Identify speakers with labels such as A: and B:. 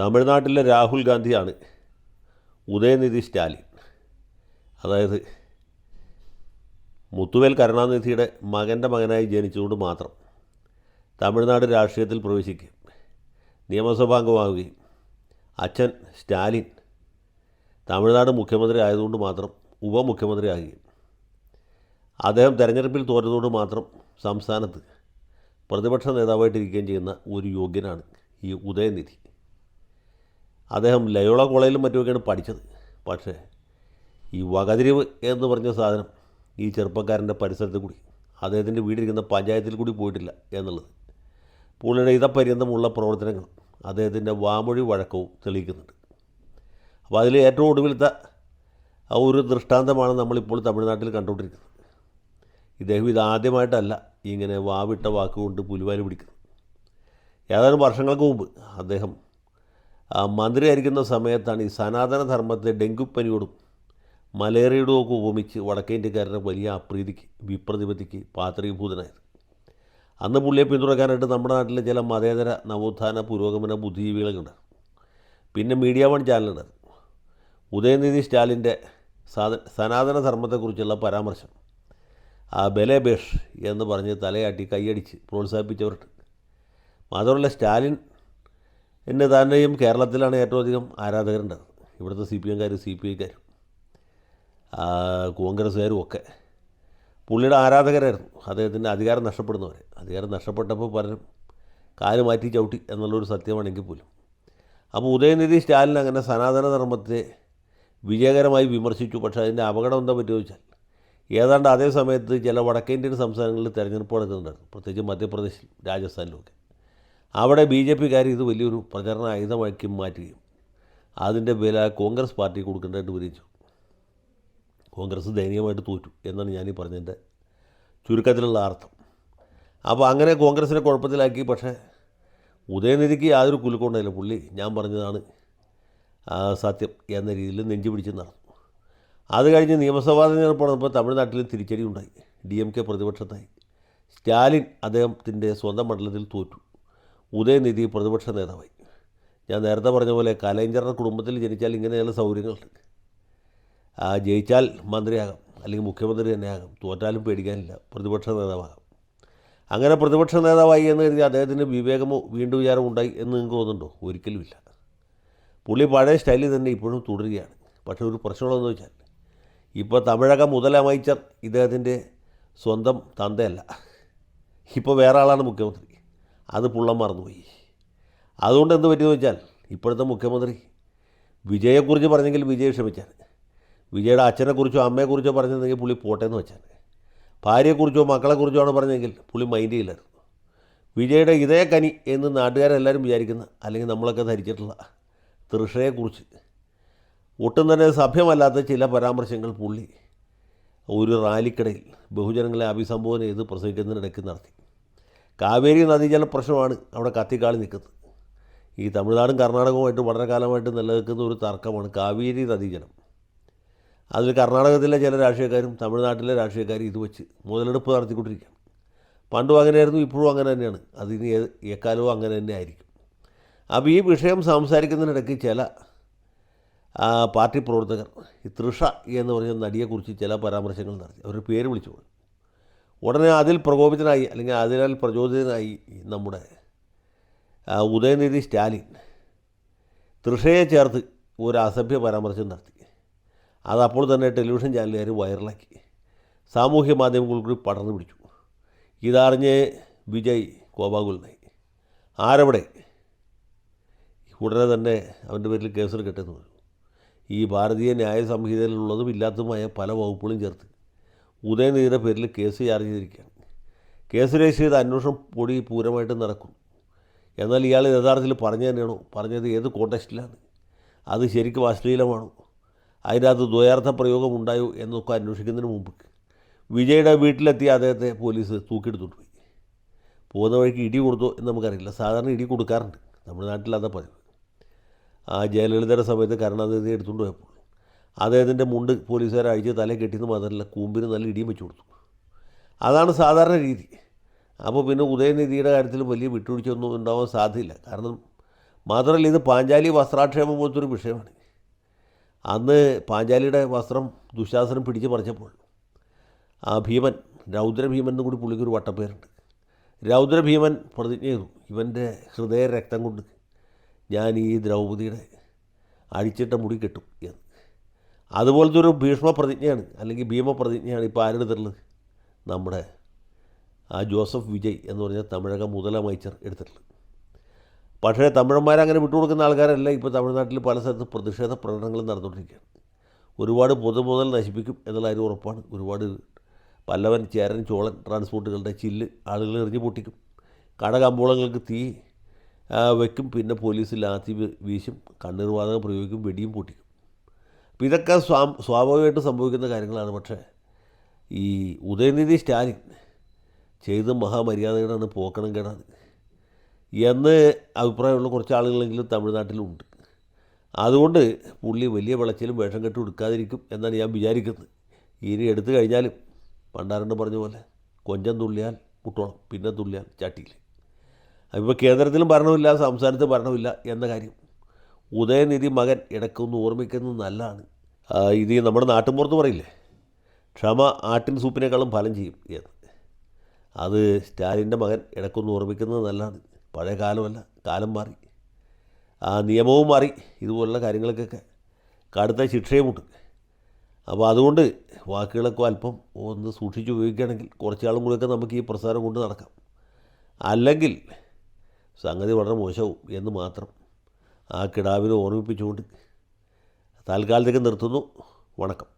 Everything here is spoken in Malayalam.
A: തമിഴ്നാട്ടിലെ രാഹുൽ ഗാന്ധിയാണ് ഉദയനിധി സ്റ്റാലിൻ. അതായത് മുത്തുവേൽ കരുണാനിധിയുടെ മകൻ്റെ മകനായി ജനിച്ചുകൊണ്ട് മാത്രം തമിഴ്നാട് രാഷ്ട്രീയത്തിൽ പ്രവേശിക്കുകയും നിയമസഭാംഗമാവുകയും അച്ഛൻ സ്റ്റാലിൻ തമിഴ്നാട് മുഖ്യമന്ത്രി ആയതുകൊണ്ട് മാത്രം ഉപമുഖ്യമന്ത്രി ആകുകയും അദ്ദേഹം തെരഞ്ഞെടുപ്പിൽ തോറ്റതുകൊണ്ട് മാത്രം സംസ്ഥാനത്ത് പ്രതിപക്ഷ നേതാവായിട്ടിരിക്കുകയും ചെയ്യുന്ന ഒരു യോഗ്യനാണ് ഈ ഉദയനിധി. അദ്ദേഹം ലയോള കോളേജിലും മറ്റുമൊക്കെയാണ് പഠിച്ചത്. പക്ഷേ ഈ വകതിരിവ് എന്ന് പറഞ്ഞ സാധനം ഈ ചെറുപ്പക്കാരൻ്റെ പരിസരത്ത് കൂടി, അദ്ദേഹത്തിൻ്റെ വീടിരിക്കുന്ന പഞ്ചായത്തിൽ കൂടി പോയിട്ടില്ല എന്നുള്ളത് പുള്ളിയുടെ ഇതപര്യന്തമുള്ള പ്രവർത്തനങ്ങൾ അദ്ദേഹത്തിൻ്റെ വാമൊഴി വഴക്കവും തെളിയിക്കുന്നുണ്ട്. അപ്പോൾ അതിൽ ഏറ്റവും ഒടുവിലത്തെ ഒരു ദൃഷ്ടാന്തമാണ് നമ്മളിപ്പോൾ തമിഴ്നാട്ടിൽ കണ്ടുകൊണ്ടിരിക്കുന്നത്. ഇദ്ദേഹം ഇതാദ്യമായിട്ടല്ല ഇങ്ങനെ വാവിട്ട വാക്കുകൊണ്ട് പുലിവാല് പിടിക്കുന്നത്. ഏതാനും വർഷങ്ങൾക്ക് മുമ്പ് അദ്ദേഹം മന്ത്രിയായിരിക്കുന്ന സമയത്താണ് ഈ സനാതന ധർമ്മത്തെ ഡെങ്കുപ്പനിയോടും മലേറിയയോടും ഒക്കെ ഉപമിച്ച് വടക്കേ ഇന്ത്യക്കാരുടെ വലിയ അപ്രീതിക്ക് വിപ്രതിപത്തിക്ക് പാത്രീഭൂതനായത്. അന്ന് പുള്ളിയെ പിന്തുണക്കാനായിട്ട് നമ്മുടെ നാട്ടിലെ ചില മതേതര നവോത്ഥാന പുരോഗമന ബുദ്ധിജീവികളൊക്കെ ഉണ്ടായിരുന്നു. പിന്നെ മീഡിയ വൺ ചാനലുണ്ടായിരുന്നു. ഉദയനിധി സ്റ്റാലിൻ്റെ സനാതന ധർമ്മത്തെക്കുറിച്ചുള്ള പരാമർശം ബലേബേഷ് എന്ന് പറഞ്ഞ് തലയാട്ടി കൈയടിച്ച് പ്രോത്സാഹിപ്പിച്ചവരുണ്ട്. മാത്രമല്ല സ്റ്റാലിൻ എന്നെ തന്നെയും കേരളത്തിലാണ് ഏറ്റവും അധികം ആരാധകരുണ്ടായത്. ഇവിടുത്തെ CPM-കാരും CPI-ക്കാരും കോൺഗ്രസ്സുകാരും ഒക്കെ പുള്ളിയുടെ ആരാധകരായിരുന്നു. അദ്ദേഹത്തിൻ്റെ അധികാരം നഷ്ടപ്പെടുന്നവരെ. അധികാരം നഷ്ടപ്പെട്ടപ്പോൾ പലരും കാല് മാറ്റി ചവിട്ടി എന്നുള്ളൊരു സത്യമാണെങ്കിൽ പോലും. അപ്പോൾ ഉദയനിധി സ്റ്റാലിൻ അങ്ങനെ സനാതന ധർമ്മത്തെ വിജയകരമായി വിമർശിച്ചു. പക്ഷേ അതിൻ്റെ അപകടം എന്താ പറ്റുമോ ചോദിച്ചാൽ, ഏതാണ്ട് അതേ സമയത്ത് ചില വടക്കേ ഇന്ത്യൻ സംസ്ഥാനങ്ങളിൽ തെരഞ്ഞെടുപ്പ് നടക്കുന്നുണ്ടായിരുന്നു. പ്രത്യേകിച്ച് മധ്യപ്രദേശിലും രാജസ്ഥാനിലുമൊക്കെ. അവിടെ BJP-കാർ ഇത് വലിയൊരു പ്രചരണ ആയുധമാക്കി മാറ്റുകയും അതിൻ്റെ വില കോൺഗ്രസ് പാർട്ടി കൊടുക്കേണ്ടതായിട്ട് വരികയും ചെയ്തു. കോൺഗ്രസ് ദയനീയമായിട്ട് തോറ്റു എന്നാണ് ഞാനീ പറഞ്ഞതിൻ്റെ ചുരുക്കത്തിലുള്ള അർത്ഥം. അപ്പോൾ അങ്ങനെ കോൺഗ്രസിനെ കുഴപ്പത്തിലാക്കി. പക്ഷേ ഉദയനിധിക്ക് യാതൊരു കുലുക്കമുണ്ടായില്ല. പുള്ളി ഞാൻ പറഞ്ഞതാണ് സത്യം എന്ന രീതിയിൽ നെഞ്ചു പിടിച്ച് നടന്നു. അത് കഴിഞ്ഞ് നിയമസഭാ തെരഞ്ഞെടുപ്പ് നടന്നപ്പോൾ തമിഴ്നാട്ടിൽ തിരിച്ചടി ഉണ്ടായി. DMK പ്രതിപക്ഷത്തായി. സ്റ്റാലിൻ അദ്ദേഹത്തിൻ്റെ സ്വന്തം മണ്ഡലത്തിൽ തോറ്റു. ഉദയനിധി പ്രതിപക്ഷ നേതാവായി. ഞാൻ നേരത്തെ പറഞ്ഞ പോലെ കലൈഞ്ചറുടെ കുടുംബത്തിൽ ജനിച്ചാൽ ഇങ്ങനെയുള്ള സൗകര്യങ്ങളുണ്ട്. ജയിച്ചാൽ മന്ത്രിയാകാം, അല്ലെങ്കിൽ മുഖ്യമന്ത്രി തന്നെയാകാം. തോറ്റാലും പേടിക്കാനില്ല, പ്രതിപക്ഷ നേതാവാകാം. അങ്ങനെ പ്രതിപക്ഷ നേതാവായി എന്ന് കരുതി അദ്ദേഹത്തിന് വിവേകമോ വീണ്ടും വിചാരം ഉണ്ടായി എന്ന് നിങ്ങൾക്ക് തോന്നുന്നുണ്ടോ? ഒരിക്കലുമില്ല. പുള്ളി പഴയ സ്റ്റൈലിൽ തന്നെ ഇപ്പോഴും തുടരുകയാണ്. പക്ഷേ ഒരു പ്രശ്നമുള്ളതെന്ന് വെച്ചാൽ, ഇപ്പോൾ തമിഴക മുതലമൈച്ചർ ഇദ്ദേഹത്തിൻ്റെ സ്വന്തം തന്തയല്ല. ഇപ്പോൾ വേറെ ആളാണ് മുഖ്യമന്ത്രി. അത് പുള്ളം മറന്നുപോയി. അതുകൊണ്ട് എന്ത് പറ്റിയെന്ന് വെച്ചാൽ, ഇപ്പോഴത്തെ മുഖ്യമന്ത്രി വിജയെക്കുറിച്ച് പറഞ്ഞെങ്കിൽ വിജയ് ക്ഷമിച്ചാൽ, വിജയുടെ അച്ഛനെക്കുറിച്ചോ അമ്മയെക്കുറിച്ചോ പറഞ്ഞെങ്കിൽ പുള്ളി പോട്ടേന്ന് വെച്ചാൽ, ഭാര്യയെക്കുറിച്ചോ മക്കളെക്കുറിച്ചോ ആണ് പറഞ്ഞെങ്കിൽ പുള്ളി മൈൻഡ് ചെയ്യില്ലായിരുന്നു. വിജയുടെ ഇതേ കനി എന്ന് നാട്ടുകാരെല്ലാവരും വിചാരിക്കുന്ന, അല്ലെങ്കിൽ നമ്മളൊക്കെ ധരിച്ചിട്ടുള്ള തൃഷയെക്കുറിച്ച് ഒട്ടും തന്നെ സഭ്യമല്ലാത്ത ചില പരാമർശങ്ങൾ പുള്ളി ഒരു റാലിക്കിടയിൽ ബഹുജനങ്ങളെ അഭിസംബോധന ചെയ്ത് പ്രസംഗിക്കുന്നതിനിടയ്ക്ക് നടത്തി. കാവേരി നദീജല പ്രശ്നമാണ് അവിടെ കത്തിക്കാളി നിൽക്കുന്നത്. ഈ തമിഴ്നാടും കർണാടകവുമായിട്ട് വളരെ കാലമായിട്ട് നിലനിൽക്കുന്ന ഒരു തർക്കമാണ് കാവേരി നദീജലം. അതിൽ കർണാടകത്തിലെ ചില രാഷ്ട്രീയക്കാരും തമിഴ്നാട്ടിലെ രാഷ്ട്രീയക്കാരും ഇത് വെച്ച് മുതലെടുപ്പ് നടത്തിക്കൊണ്ടിരിക്കുകയാണ്. പണ്ടും അങ്ങനെയായിരുന്നു, ഇപ്പോഴും അങ്ങനെ തന്നെയാണ്. അതിന് എക്കാലവും അങ്ങനെ തന്നെ ആയിരിക്കും. അപ്പോൾ ഈ വിഷയം സംസാരിക്കുന്നതിനിടയ്ക്ക് ചില പാർട്ടി പ്രവർത്തകർ ഈ തൃഷ എന്ന് പറഞ്ഞ നടിയെക്കുറിച്ച് ചില പരാമർശങ്ങൾ നടത്തി. അവരുടെ പേര് വിളിച്ചു പോയി. ഉടനെ അതിൽ പ്രകോപിതനായി, അല്ലെങ്കിൽ അതിനാൽ പ്രചോദിതനായി നമ്മുടെ ഉദയനിധി സ്റ്റാലിൻ തൃഷയെ ചേർത്ത് ഒരു അസഭ്യ പരാമർശം നടത്തി. അതപ്പോൾ തന്നെ ടെലിവിഷൻ ചാനലുകാർ വൈറലാക്കി. സാമൂഹ്യ മാധ്യമങ്ങൾ കൂടി പടർന്നു പിടിച്ചു. ഇതറിഞ്ഞ് വിജയ് കോപാകുലനായി. ആരവിടെ? ഉടനെ തന്നെ അവൻ്റെ പേരിൽ കേസെടുക്കട്ടെന്ന് പറഞ്ഞു. ഈ ഭാരതീയ ന്യായ സംഹിതയിലുള്ളതും ഇല്ലാത്തതുമായ പല വകുപ്പുകളും ചേർത്ത് ഉദയനിധിയുടെ പേരിൽ കേസ് ചാർജ് ചെയ്തിരിക്കുകയാണ്. കേസ് രജിസ്റ്റർ ചെയ്ത് അന്വേഷണം പൊടി പൂരമായിട്ട് നടക്കും. എന്നാൽ ഇയാൾ യഥാർത്ഥത്തിൽ പറഞ്ഞു തന്നെയാണോ? പറഞ്ഞത് ഏത് കോണ്ടെക്സ്റ്റിലാണ്? അത് ശരിക്കും അശ്ലീലമാണോ? അതിനകത്ത് ദ്വയാർത്ഥ പ്രയോഗം ഉണ്ടായോ എന്നൊക്കെ അന്വേഷിക്കുന്നതിന് മുമ്പ് വിജയുടെ വീട്ടിലെത്തിയ അദ്ദേഹത്തെ പോലീസ് തൂക്കിയെടുത്തോണ്ട് പോയി. പോകുന്ന വഴിക്ക് ഇടി കൊടുത്തോ എന്ന് നമുക്കറിയില്ല. സാധാരണ ഇടി കൊടുക്കാറുണ്ട്, തമിഴ്നാട്ടിൽ അതാ പതിവ്. ജയലളിതയുടെ സമയത്ത് കരുണാനിധി എടുത്തുകൊണ്ട് പോയപ്പോൾ അദ്ദേഹത്തിൻ്റെ മുണ്ട് പോലീസുകാർ അഴിച്ച് തലയിൽ കെട്ടിയെന്ന് മാത്രമല്ല കൂമ്പിന് നല്ല ഇടിയും വെച്ച് കൊടുത്തു. അതാണ് സാധാരണ രീതി. അപ്പോൾ പിന്നെ ഉദയനിധിയുടെ കാര്യത്തിൽ വലിയ വിട്ടുവീഴ്ചയൊന്നും ഉണ്ടാവാൻ സാധ്യതയില്ല. കാരണം മാത്രമല്ല ഇത് പാഞ്ചാലി വസ്ത്രാക്ഷേപം പോലത്തൊരു വിഷയമാണ്. അന്ന് പാഞ്ചാലിയുടെ വസ്ത്രം ദുശാസനം പിടിച്ച് പറിച്ചപ്പോൾ ആ ഭീമൻ, രൗദ്രഭീമൻ എന്നും കൂടി പുള്ളിക്കൊരു വട്ടപ്പേരുണ്ട്, രൗദ്രഭീമൻ പ്രതിജ്ഞ ചെയ്തു, ഇവൻ്റെ ഹൃദയ രക്തം കൊണ്ട് ഞാൻ ഈ ദ്രൗപദിയുടെ അഴിച്ചിട്ട മുടി കെട്ടും എന്ന്. അതുപോലത്തെ ഒരു ഭീഷ്മ പ്രതിജ്ഞയാണ്, അല്ലെങ്കിൽ ഭീമപ്രതിജ്ഞയാണ് ഇപ്പോൾ ആരെടുത്തിട്ടുള്ളത്? നമ്മുടെ ആ ജോസഫ് വിജയ് എന്ന് പറഞ്ഞ തമിഴക മുതലമൈച്ചർ എടുത്തിട്ടുള്ളത്. പക്ഷേ തമിഴന്മാരങ്ങനെ വിട്ടുകൊടുക്കുന്ന ആൾക്കാരല്ല ഇപ്പോൾ തമിഴ്നാട്ടിൽ പല സ്ഥലത്ത് പ്രതിഷേധ പ്രകടനങ്ങളും നടന്നുകൊണ്ടിരിക്കുകയാണ്. ഒരുപാട് പൊതുമുതൽ നശിപ്പിക്കും എന്നുള്ള കാര്യം ഉറപ്പാണ്. ഒരുപാട് പല്ലവൻ, ചേരൻ, ചോളൻ ട്രാൻസ്പോർട്ടുകളുടെ ചില്ല് ആളുകൾ എറിഞ്ഞ് പൊട്ടിക്കും, കടകമ്പോളങ്ങൾക്ക് തീ വയ്ക്കും, പിന്നെ പോലീസ് ലാത്തി വീശും, കണ്ണീർ വാതകം പ്രയോഗിക്കും, വെടിയും പൊട്ടിക്കും. അപ്പോൾ ഇതൊക്കെ സ്വാഭാവികമായിട്ട് സംഭവിക്കുന്ന കാര്യങ്ങളാണ്. പക്ഷേ ഈ ഉദയനിധി സ്റ്റാലിൻ ചെയ്ത് മഹാമര്യാദകളാണ്, പോക്കണം കേടാണ് എന്ന് അഭിപ്രായമുള്ള കുറച്ച് ആളുകളെങ്കിലും തമിഴ്നാട്ടിലുണ്ട്. അതുകൊണ്ട് പുള്ളി വലിയ വിളച്ചിലും വേഷം കെട്ട് എടുക്കാതിരിക്കും എന്നാണ് ഞാൻ വിചാരിക്കുന്നത്. ഇനി എടുത്തു കഴിഞ്ഞാലും പണ്ടാരണ്ട് പറഞ്ഞ പോലെ കൊഞ്ചം തുള്ളിയാൽ മുട്ടോളം, പിന്നെ തുള്ളിയാൽ ചട്ടിയിൽ. അപ്പോൾ കേന്ദ്രത്തിലും ഭരണമില്ല, സംസ്ഥാനത്ത് ഭരണമില്ല എന്ന കാര്യം ഉദയനിധി മകൻ ഇടയ്ക്കൊന്ന് ഓർമ്മിക്കുന്നത് നല്ലതാണ്. ഇത് നമ്മുടെ നാട്ടിൻപുറത്ത് പറയില്ലേ, ക്ഷമ ആട്ടിൻ സൂപ്പിനേക്കാളും ഫലം ചെയ്യും എന്ന്. അത് സ്റ്റാലിൻ്റെ മകൻ ഇടയ്ക്കൊന്ന് ഓർമ്മിക്കുന്നത് നല്ലതാണ്. പഴയ കാലമല്ല, കാലം മാറി, നിയമവും മാറി, ഇതുപോലുള്ള കാര്യങ്ങൾക്കൊക്കെ കടുത്ത ശിക്ഷയുമുണ്ട്. അപ്പോൾ അതുകൊണ്ട് വാക്കുകളൊക്കെ അല്പം ഒന്ന് സൂക്ഷിച്ച് ഉപയോഗിക്കുകയാണെങ്കിൽ കുറച്ചാളും കൂടെയൊക്കെ നമുക്ക് ഈ പ്രസ്ഥാനം കൊണ്ട് നടക്കാം. അല്ലെങ്കിൽ സംഗതി വളരെ മോശവും എന്ന് മാത്രം ആ കിടാവിനെ ഓർമ്മിപ്പിച്ചുകൊണ്ട് തൽക്കാലത്തേക്ക് നിർത്തുന്നു. വണക്കം.